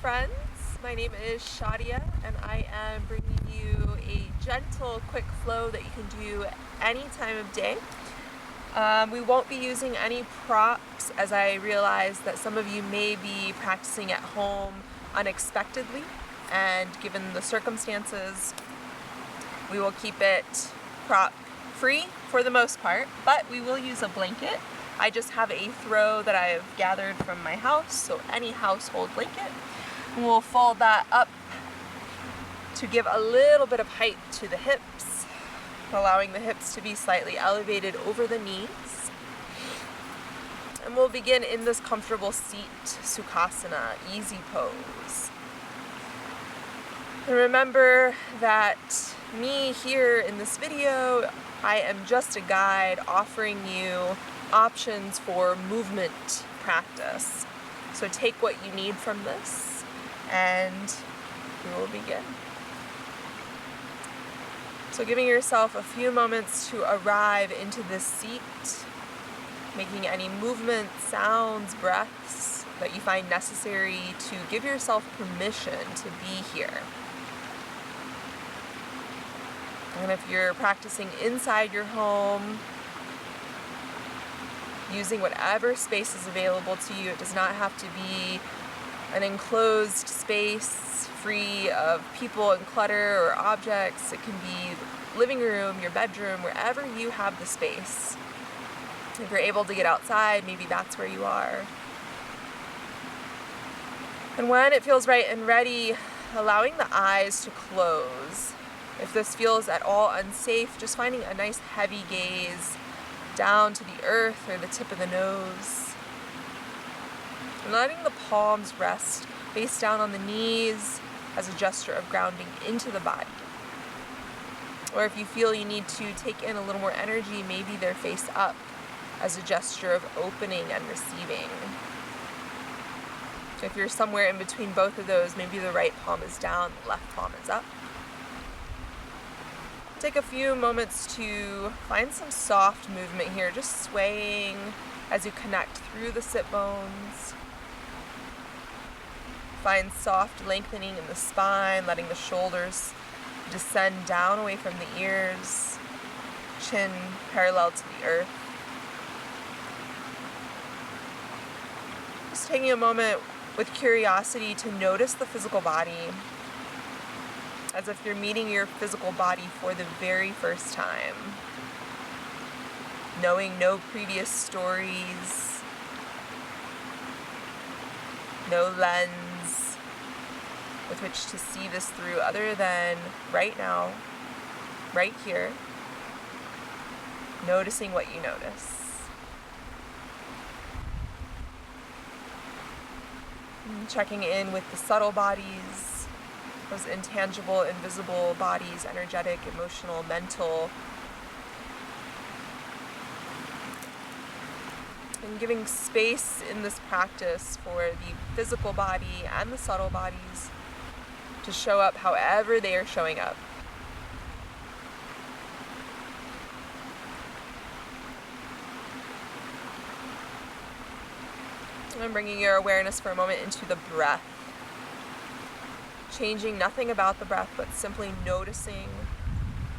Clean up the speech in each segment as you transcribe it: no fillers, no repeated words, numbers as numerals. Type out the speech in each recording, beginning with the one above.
friends. My name is Shadia, and I am bringing you a gentle, quick flow that you can do any time of day. We won't be using any props, as I realize that some of you may be practicing at home unexpectedly, and given the circumstances, we will keep it prop free for the most part, but we will use a blanket. I just have a throw that I've gathered from my house, so any household blanket. And we'll fold that up to give a little bit of height to the hips, allowing the hips to be slightly elevated over the knees. And we'll begin in this comfortable seat, Sukhasana, easy pose. And remember that me here in this video, I am just a guide offering you options for movement practice. So take what you need from this, and we will begin. So giving yourself a few moments to arrive into this seat, making any movement, sounds, breaths that you find necessary to give yourself permission to be here. And if you're practicing inside your home, using whatever space is available to you, it does not have to be an enclosed space free of people and clutter or objects. It can be living room, your bedroom, wherever you have the space. If you're able to get outside, maybe that's where you are. And when it feels right and ready, allowing the eyes to close. If this feels at all unsafe, just finding a nice heavy gaze down to the earth or the tip of the nose. And letting the palms rest face down on the knees as a gesture of grounding into the body. Or if you feel you need to take in a little more energy, maybe they're face up as a gesture of opening and receiving. If you're somewhere in between both of those, maybe the right palm is down, the left palm is up. Take a few moments to find some soft movement here, just swaying as you connect through the sit bones. Find soft lengthening in the spine, letting the shoulders descend down away from the ears, chin parallel to the earth. Just taking a moment with curiosity to notice the physical body, as if you're meeting your physical body for the very first time, knowing no previous stories, no lens with which to see this through other than right now, right here, noticing what you notice. And checking in with the subtle bodies, those intangible, invisible bodies, energetic, emotional, mental. And giving space in this practice for the physical body and the subtle bodies to show up however they are showing up. And bringing your awareness for a moment into the breath. Changing nothing about the breath, but simply noticing,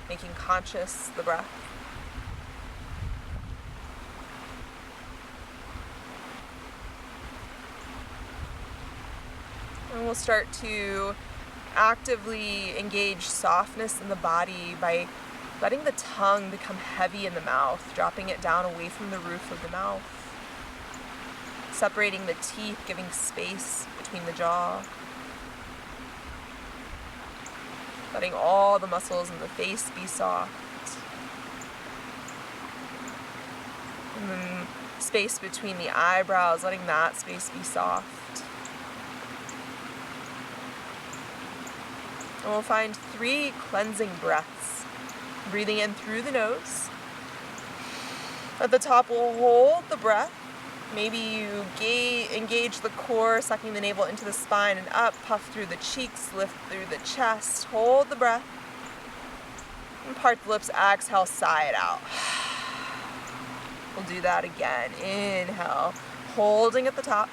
making conscious the breath. And we'll start to actively engage softness in the body by letting the tongue become heavy in the mouth, dropping it down away from the roof of the mouth, separating the teeth, giving space between the jaw. Letting all the muscles in the face be soft. And then space between the eyebrows, letting that space be soft. And we'll find 3 cleansing breaths. Breathing in through the nose. At the top, we'll hold the breath. Maybe you engage the core, sucking the navel into the spine and up, puff through the cheeks, lift through the chest, hold the breath, and part the lips, exhale, sigh it out. We'll do that again. Inhale, holding at the top.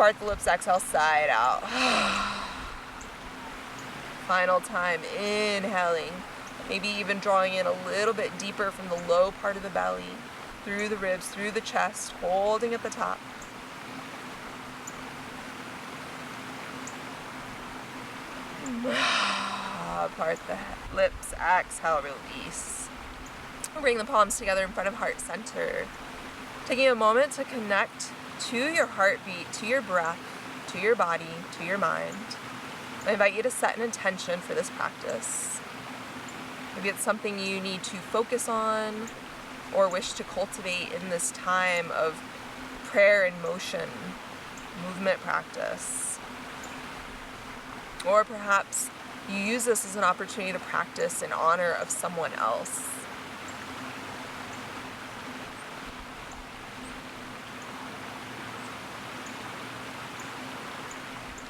Part the lips, exhale, side out. Final time, inhaling. Maybe even drawing in a little bit deeper from the low part of the belly, through the ribs, through the chest, holding at the top. Part the lips, exhale, release. Bring the palms together in front of heart center. Taking a moment to connect to your heartbeat, to your breath, to your body, to your mind. I invite you to set an intention for this practice. Maybe it's something you need to focus on or wish to cultivate in this time of prayer in motion, movement practice. Or perhaps you use this as an opportunity to practice in honor of someone else.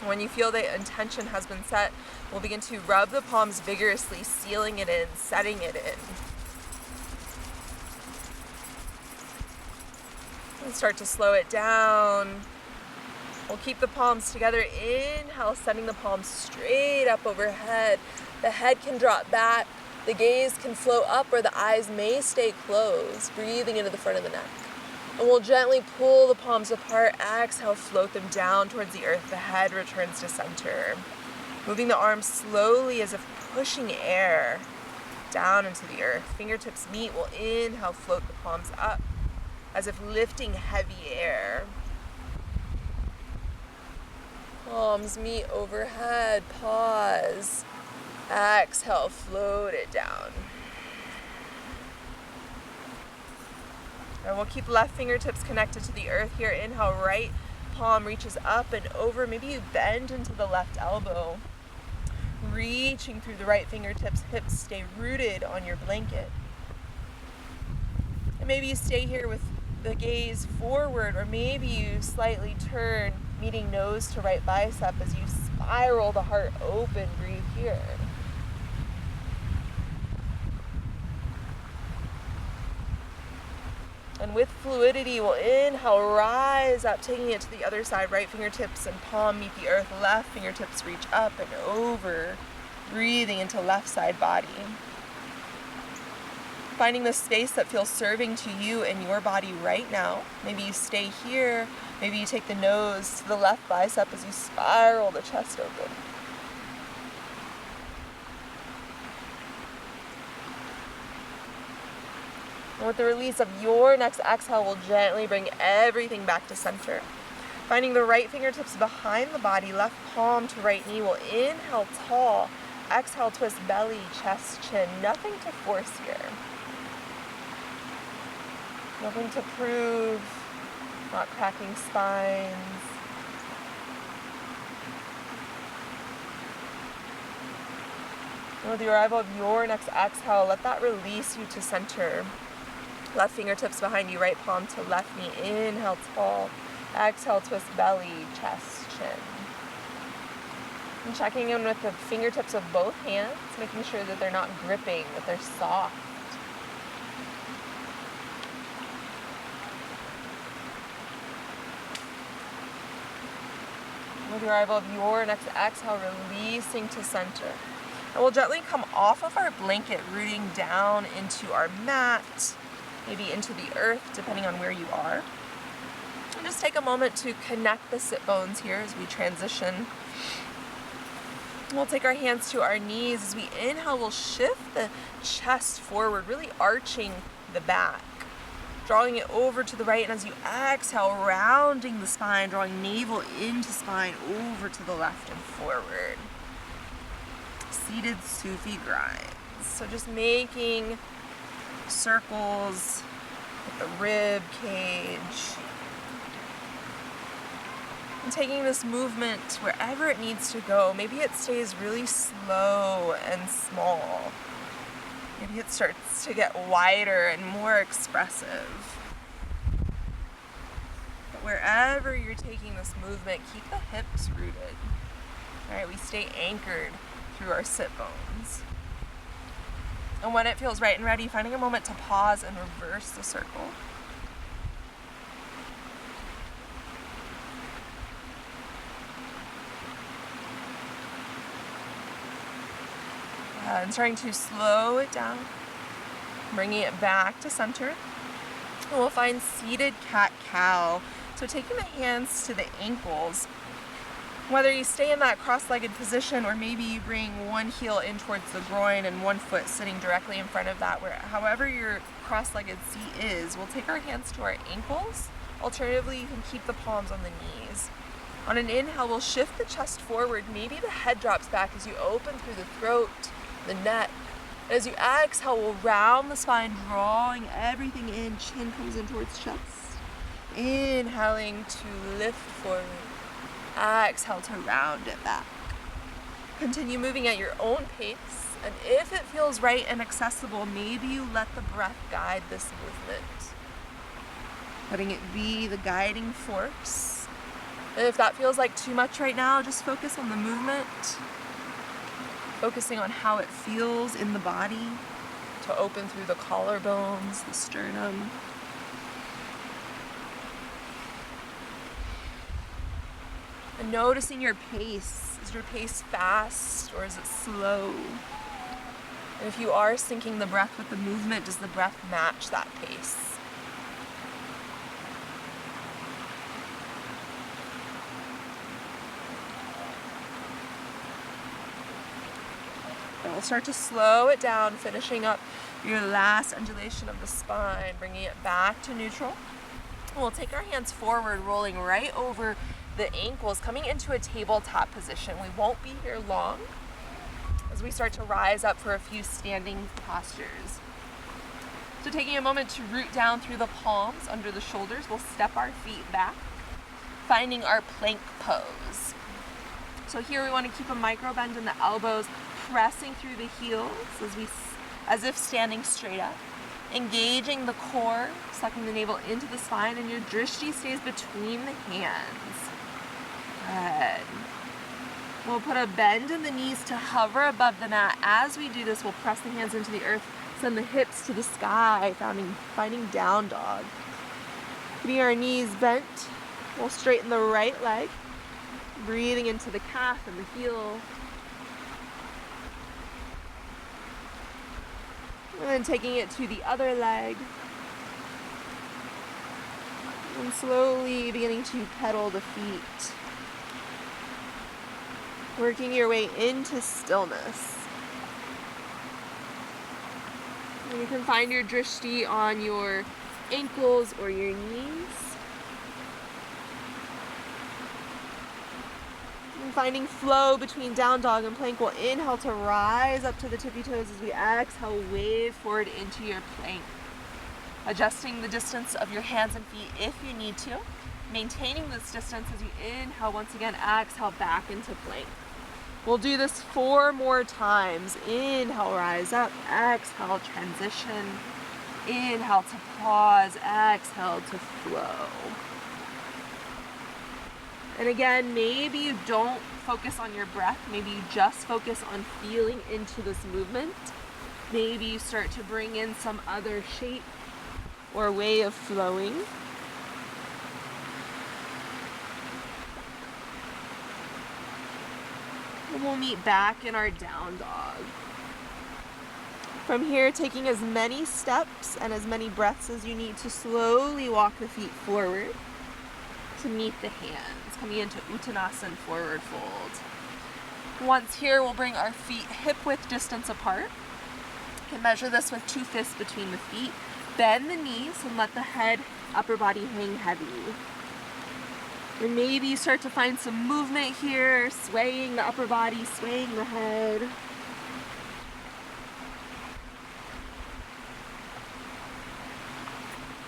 When you feel the intention has been set, we'll begin to rub the palms vigorously, sealing it in, setting it in. And start to slow it down. We'll keep the palms together. Inhale, sending the palms straight up overhead. The head can drop back. The gaze can float up, or the eyes may stay closed, breathing into the front of the neck. And we'll gently pull the palms apart. Exhale, float them down towards the earth. The head returns to center. Moving the arms slowly as if pushing air down into the earth. Fingertips meet. We'll inhale, float the palms up as if lifting heavy air. Palms meet overhead. Pause. Exhale, float it down. And we'll keep left fingertips connected to the earth here. Inhale, right palm reaches up and over. Maybe you bend into the left elbow. Reaching through the right fingertips, hips stay rooted on your blanket. And maybe you stay here with the gaze forward, or maybe you slightly turn, meeting nose to right bicep as you spiral the heart open. Breathe here. And with fluidity, we'll inhale, rise up, taking it to the other side. Right fingertips and palm meet the earth. Left fingertips reach up and over. Breathing into left side body. Finding the space that feels serving to you and your body right now. Maybe you stay here. Maybe you take the nose to the left bicep as you spiral the chest open. And with the release of your next exhale, we'll gently bring everything back to center. Finding the right fingertips behind the body, left palm to right knee. We'll inhale tall. Exhale, twist belly, chest, chin. Nothing to force here. Nothing to prove. Not cracking spines. And with the arrival of your next exhale, let that release you to center. Left fingertips behind you, right palm to left knee. Inhale, tall. Exhale, twist belly, chest, chin. And checking in with the fingertips of both hands, making sure that they're not gripping, that they're soft. With the arrival of your next exhale, releasing to center. And we'll gently come off of our blanket, rooting down into our mat, maybe into the earth, depending on where you are. And just take a moment to connect the sit bones here as we transition. We'll take our hands to our knees. As we inhale, we'll shift the chest forward, really arching the back, drawing it over to the right. And as you exhale, rounding the spine, drawing navel into spine, over to the left and forward. Seated Sufi grinds. So just making circles with the rib cage. And taking this movement wherever it needs to go. Maybe it stays really slow and small. Maybe it starts to get wider and more expressive. But wherever you're taking this movement, keep the hips rooted. All right, we stay anchored through our sit bones. And when it feels right and ready, finding a moment to pause and reverse the circle. And starting to slow it down, bringing it back to center. And we'll find seated cat-cow. So taking the hands to the ankles, whether you stay in that cross-legged position or maybe you bring one heel in towards the groin and one foot sitting directly in front of that, where however your cross-legged seat is, we'll take our hands to our ankles. Alternatively, you can keep the palms on the knees. On an inhale, we'll shift the chest forward. Maybe the head drops back as you open through the throat, the neck. And as you exhale, we'll round the spine, drawing everything in. Chin comes in towards chest. Inhaling to lift forward. Exhale to round it back. Continue moving at your own pace. And if it feels right and accessible, maybe you let the breath guide this movement. Letting it be the guiding force. And if that feels like too much right now, just focus on the movement. Focusing on how it feels in the body to open through the collarbones, the sternum. And noticing your pace. Is your pace fast or is it slow? And if you are syncing the breath with the movement, does the breath match that pace? And we'll start to slow it down, finishing up your last undulation of the spine, bringing it back to neutral. And we'll take our hands forward, rolling right over the ankles, coming into a tabletop position. We won't be here long as we start to rise up for a few standing postures. So taking a moment to root down through the palms under the shoulders, we'll step our feet back, finding our plank pose. So here we want to keep a micro bend in the elbows, pressing through the heels as if standing straight up, engaging the core, sucking the navel into the spine, and your drishti stays between the hands. Good. We'll put a bend in the knees to hover above the mat. As we do this, we'll press the hands into the earth, send the hips to the sky, finding down dog. Keeping our knees bent, we'll straighten the right leg, breathing into the calf and the heel. And then taking it to the other leg. And slowly beginning to pedal the feet. Working your way into stillness. And you can find your drishti on your ankles or your knees. And finding flow between down dog and plank. We'll inhale to rise up to the tippy toes as we exhale, wave forward into your plank. Adjusting the distance of your hands and feet if you need to. Maintaining this distance as you inhale, once again, exhale back into plank. We'll do this 4 more times. Inhale, rise up. Exhale, transition. Inhale to pause. Exhale to flow. And again, maybe you don't focus on your breath. Maybe you just focus on feeling into this movement. Maybe you start to bring in some other shape or way of flowing. And we'll meet back in our down dog. From here, taking as many steps and as many breaths as you need to slowly walk the feet forward to meet the hands, coming into Uttanasana, forward fold. Once here, we'll bring our feet hip-width distance apart. You can measure this with 2 fists between the feet. Bend the knees and let the head, upper body hang heavy. And maybe you start to find some movement here, swaying the upper body, swaying the head.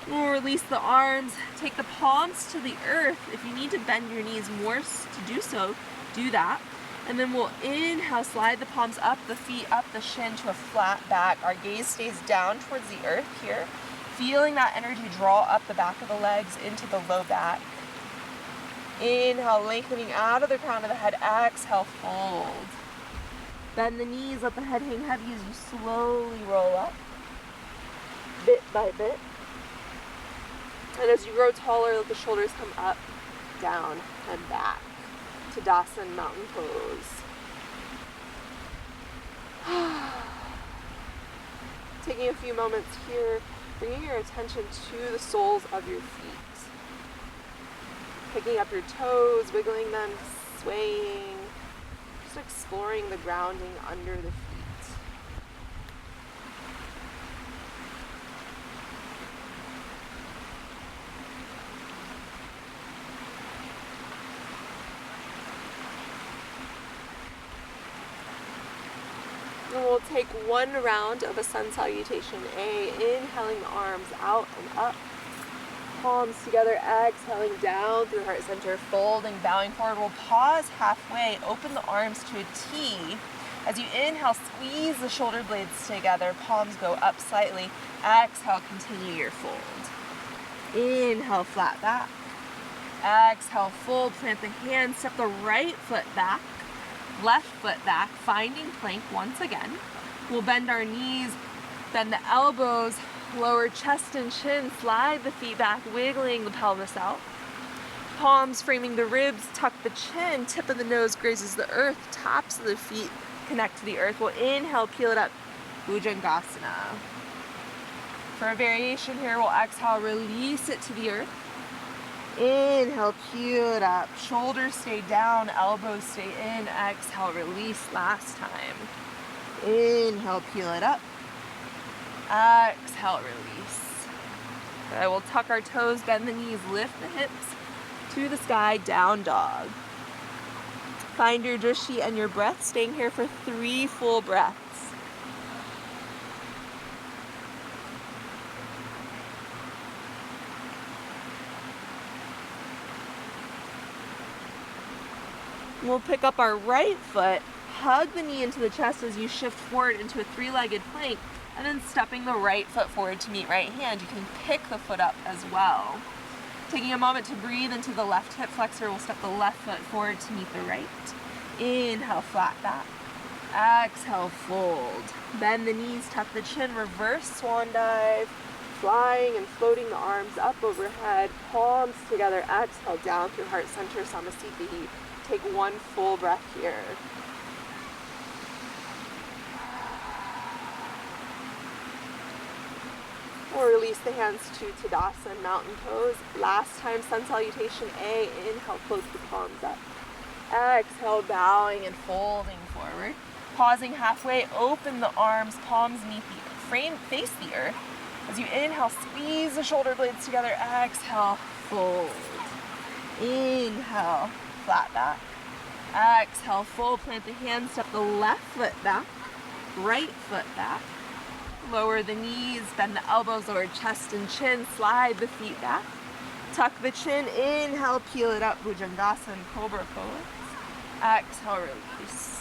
We'll release the arms, take the palms to the earth. If you need to bend your knees more to do so, do that. And then we'll inhale, slide the palms up, the feet up, the shin to a flat back. Our gaze stays down towards the earth here. Feeling that energy draw up the back of the legs into the low back. Inhale, lengthening out of the crown of the head. Exhale, fold. Bend the knees, let the head hang heavy as you slowly roll up, bit by bit. And as you grow taller, let the shoulders come up, down, and back. Tadasana, mountain pose. Taking a few moments here, bringing your attention to the soles of your feet. Picking up your toes, wiggling them, swaying, just exploring the grounding under the feet. And we'll take one round of a sun salutation A, inhaling the arms out and up, palms together, exhaling down through heart center, folding, bowing forward. We'll pause halfway, open the arms to a T. As you inhale, squeeze the shoulder blades together, palms go up slightly. Exhale, continue your fold. Inhale, flat back. Exhale, fold, plant the hands, step the right foot back, left foot back, finding plank once again. We'll bend our knees, bend the elbows, lower chest and chin, slide the feet back, wiggling the pelvis out. Palms framing the ribs, tuck the chin, tip of the nose grazes the earth, tops of the feet connect to the earth. We'll inhale, peel it up, Bhujangasana. For a variation here, we'll exhale, release it to the earth. Inhale, peel it up, shoulders stay down, elbows stay in, exhale, release last time. Inhale, peel it up. Exhale, release. Okay, we'll tuck our toes, bend the knees, lift the hips to the sky, down dog. Find your drishti and your breath, staying here for 3 full breaths. We'll pick up our right foot, hug the knee into the chest as you shift forward into a 3-legged plank, and then stepping the right foot forward to meet right hand. You can pick the foot up as well. Taking a moment to breathe into the left hip flexor, we'll step the left foot forward to meet the right. Inhale, flat back. Exhale, fold. Bend the knees, tuck the chin, reverse swan dive. Flying and floating the arms up overhead, palms together, exhale down through heart center, Samasthiti. Take 1 full breath here. We'll release the hands to Tadasana, mountain pose. Last time, sun salutation A. Inhale, float the palms up. Exhale, bowing and folding forward. Pausing halfway, open the arms, palms meet the face the earth. As you inhale, squeeze the shoulder blades together. Exhale, fold. Inhale, flat back. Exhale, fold, plant the hands, step the left foot back, right foot back. Lower the knees, bend the elbows, lower chest and chin, slide the feet back. Tuck the chin, inhale, peel it up, Bhujangasana, cobra pose. Exhale, release.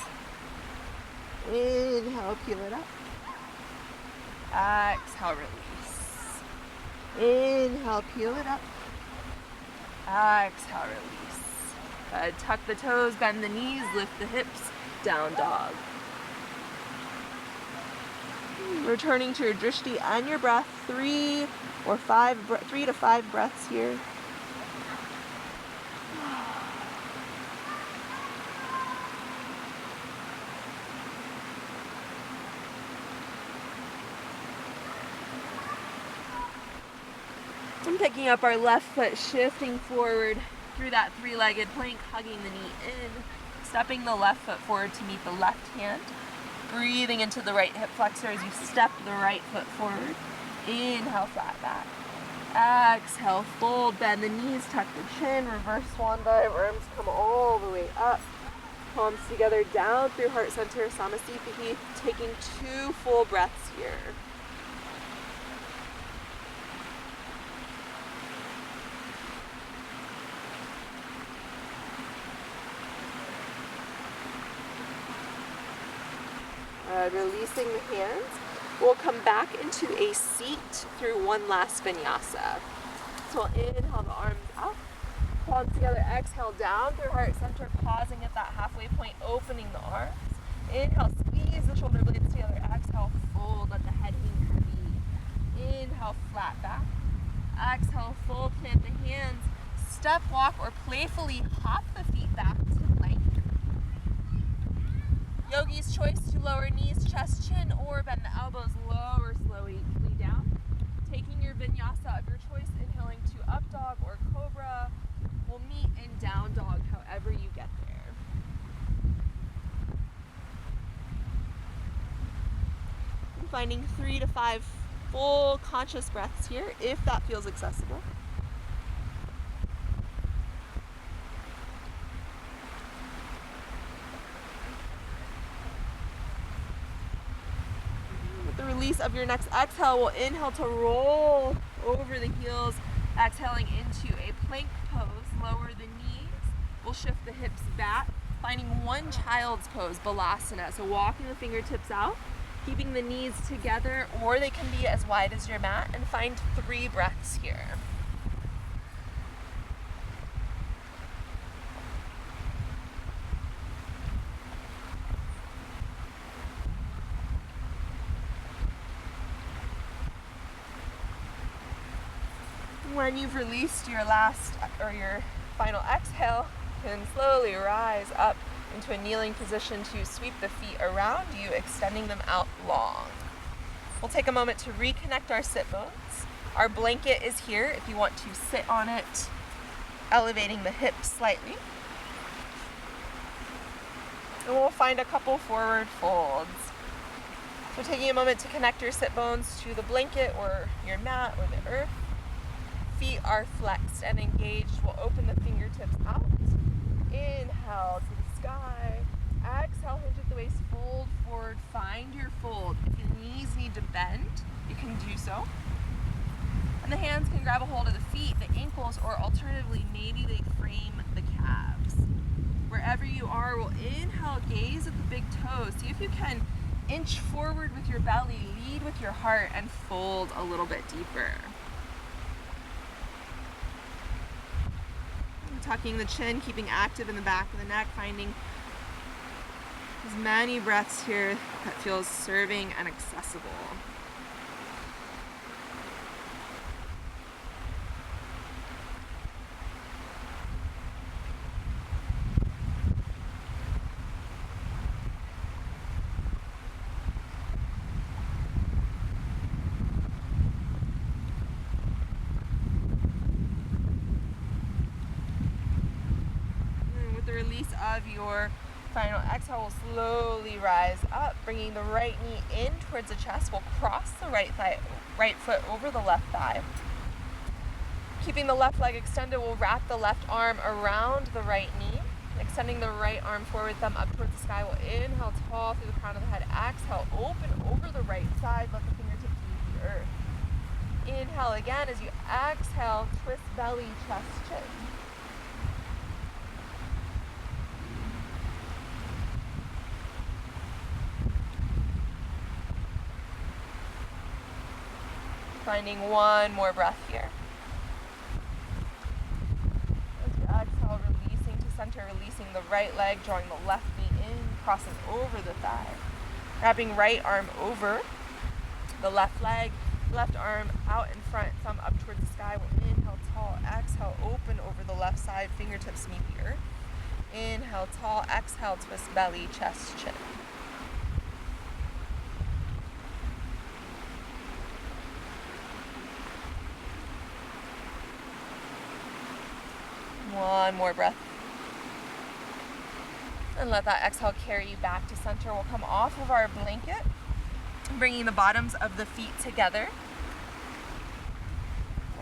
Inhale, peel it up. Exhale, release. Inhale, peel it up. Exhale, release. Tuck the toes, bend the knees, lift the hips, down dog. Returning to your drishti and your breath, 3 to 5 breaths here. And picking up our left foot, shifting forward through that 3-legged plank, hugging the knee in, stepping the left foot forward to meet the left hand, breathing into the right hip flexor as you step the right foot forward. Inhale, flat back. Exhale, fold, bend the knees, tuck the chin, reverse swan dive, arms come all the way up. Palms together, down through heart center, Samasthiti, taking 2 full breaths here. Releasing the hands, we'll come back into a seat through one last vinyasa. So we'll inhale the arms up, palms together, exhale down through heart center, pausing at that halfway point, opening the arms. Inhale, squeeze the shoulder blades together, exhale, fold, let the head hang heavy. Inhale, flat back. Exhale, fold, plant the hands, step, walk, or playfully hop the feet back to plank. Yogi's choice to lower knees, chest, chin, or bend the elbows, lower slowly down. Taking your vinyasa of your choice, inhaling to up dog or cobra. We'll meet in down dog, however you get there. I'm finding 3 to 5 full conscious breaths here, if that feels accessible. Release of your next exhale, we'll inhale to roll over the heels, exhaling into a plank pose. Lower the knees, we'll shift the hips back, finding one child's pose, balasana. So walking the fingertips out, keeping the knees together, or they can be as wide as your mat, and find 3 breaths here. When you've released your last or your final exhale, you can slowly rise up into a kneeling position to sweep the feet around you, extending them out long. We'll take a moment to reconnect our sit bones. Our blanket is here if you want to sit on it, elevating the hips slightly. And we'll find a couple forward folds. So taking a moment to connect your sit bones to the blanket or your mat or the earth. Feet are flexed and engaged. We'll open the fingertips out. Inhale to the sky. Exhale, hinge at the waist, fold forward. Find your fold. If your knees need to bend, you can do so. And the hands can grab a hold of the feet, the ankles, or alternatively, maybe they frame the calves. Wherever you are, we'll inhale, gaze at the big toes. See if you can inch forward with your belly, lead with your heart, and fold a little bit deeper. Tucking the chin, keeping active in the back of the neck, finding as many breaths here that feels serving and accessible. Release of your final exhale, will slowly rise up, bringing the right knee in towards the chest. We'll cross the right foot over the left thigh. Keeping the left leg extended, we'll wrap the left arm around the right knee, extending the right arm forward, thumb up towards the sky. We'll inhale tall through the crown of the head. Exhale, open over the right side, let the fingertips meet the earth. Inhale again. As you exhale, twist belly, chest, chin. Finding one more breath here. As you exhale, releasing to center, releasing the right leg, drawing the left knee in, crossing over the thigh. Wrapping right arm over the left leg, left arm out in front, thumb up towards the sky. We'll inhale tall, exhale, open over the left side, fingertips meet the earth. Inhale tall, exhale, twist belly, chest, chin. One more breath. And let that exhale carry you back to center. We'll come off of our blanket, bringing the bottoms of the feet together.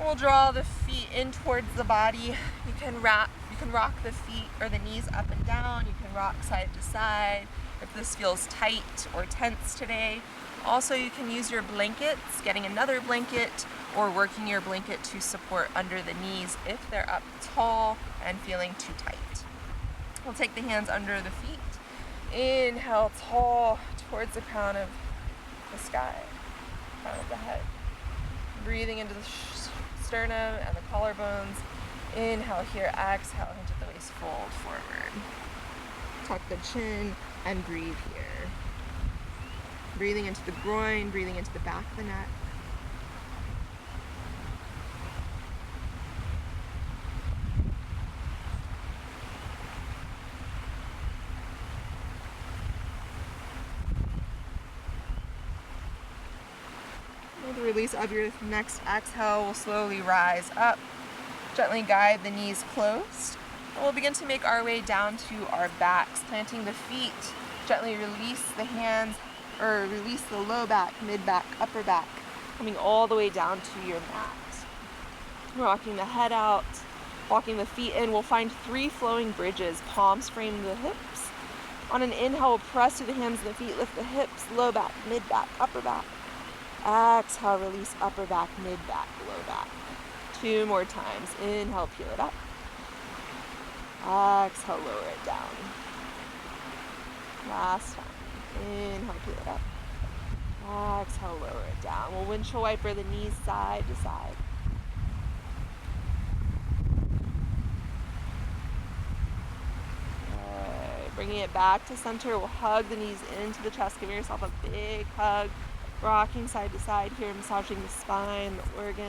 We'll draw the feet in towards the body. You can rock the feet or the knees up and down. You can rock side to side if this feels tight or tense today. Also, you can use your blankets, getting another blanket, or working your blanket to support under the knees if they're up tall and feeling too tight. We'll take the hands under the feet. Inhale tall towards the crown of the sky, crown of the head. Breathing into the sternum and the collarbones. Inhale here, exhale, into the waist, fold forward. Tuck the chin and breathe here. Breathing into the groin, breathing into the back of the neck. release of your next exhale, we'll slowly rise up. Gently guide the knees closed. And we'll begin to make our way down to our backs, planting the feet. Gently release the hands, or release the low back, mid back, upper back, coming all the way down to your mat. Rocking the head out, walking the feet in. We'll find 3 flowing bridges. Palms frame the hips. On an inhale, we'll press through the hands and the feet, lift the hips, low back, mid back, upper back. Exhale, release upper back, mid back, low back. 2 more times. Inhale, peel it up. Exhale, lower it down. Last time. Inhale, peel it up. Exhale, lower it down. We'll windshield wiper the knees side to side. Bringing it back to center, we'll hug the knees into the chest. Give yourself a big hug. Rocking side to side here, massaging the spine, the organs.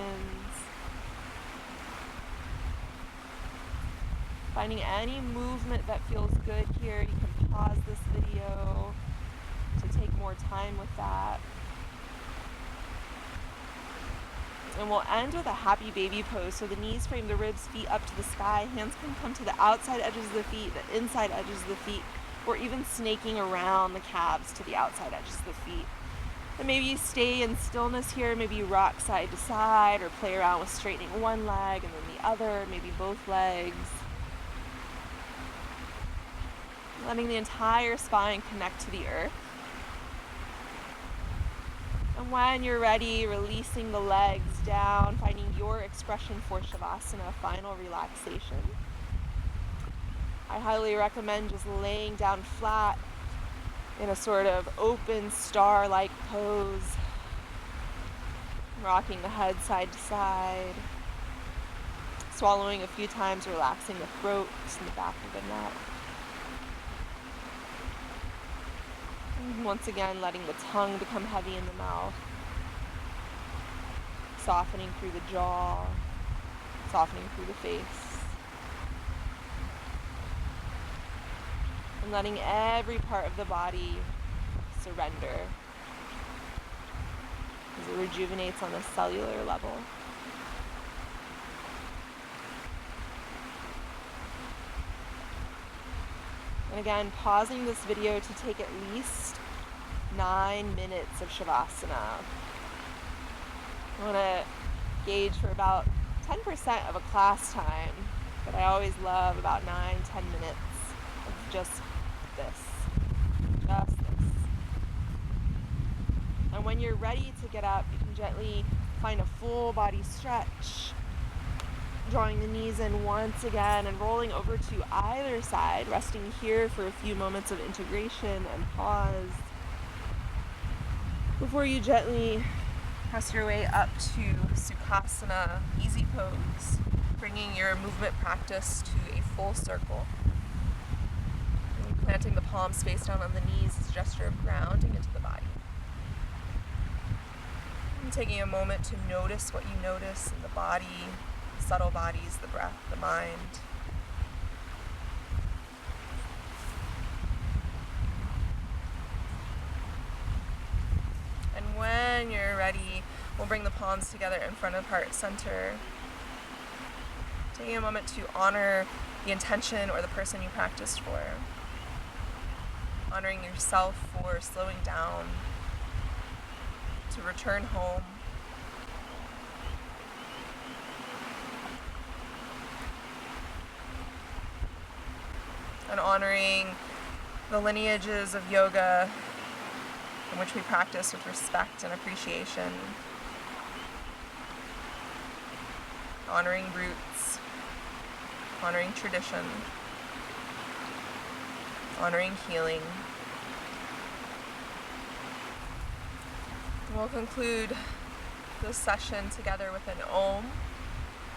Finding any movement that feels good here. You can pause this video to take more time with that. And we'll end with a happy baby pose. So the knees frame the ribs, feet up to the sky. Hands can come to the outside edges of the feet, the inside edges of the feet, or even snaking around the calves to the outside edges of the feet. And maybe you stay in stillness here. Maybe you rock side to side or play around with straightening one leg and then the other, maybe both legs. Letting the entire spine connect to the earth. And when you're ready, releasing the legs down, finding your expression for Shavasana, final relaxation. I highly recommend just laying down flat in a sort of open star-like pose. Rocking the head side to side. Swallowing a few times, relaxing the throat and the back of the neck. And once again, letting the tongue become heavy in the mouth. Softening through the jaw. Softening through the face. And letting every part of the body surrender as it rejuvenates on a cellular level. And again, pausing this video to take at least 9 minutes of Shavasana. I want to gauge for about 10% of a class time, but I always love about 9-10 minutes of just this. And when you're ready to get up, you can gently find a full body stretch. Drawing the knees in once again and rolling over to either side, resting here for a few moments of integration and pause before you gently press your way up to Sukhasana, easy pose, bringing your movement practice to a full circle. And planting the palms face down on the knees as a gesture of grounding into the body. And taking a moment to notice what you notice in the body, subtle bodies, the breath, the mind. And when you're ready, we'll bring the palms together in front of heart center. Taking a moment to honor the intention or the person you practiced for. Honoring yourself for slowing down to return home. And honoring the lineages of yoga in which we practice with respect and appreciation. Honoring roots, honoring tradition, honoring healing. We'll conclude this session together with an Om.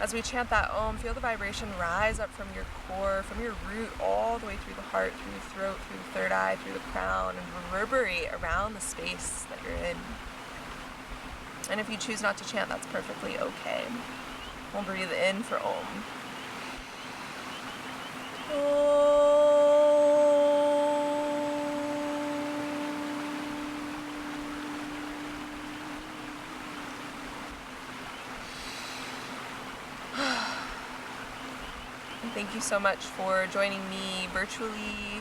As we chant that Om, feel the vibration rise up from your core, from your root, all the way through the heart, through the throat, through the third eye, through the crown, and reverberate around the space that you're in. And if you choose not to chant, that's perfectly okay. We'll breathe in for Om. And thank you so much for joining me virtually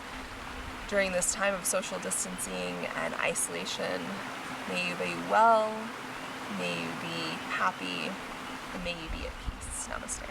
during this time of social distancing and isolation. May you be well, may you be happy, and may you be at peace. Namaste.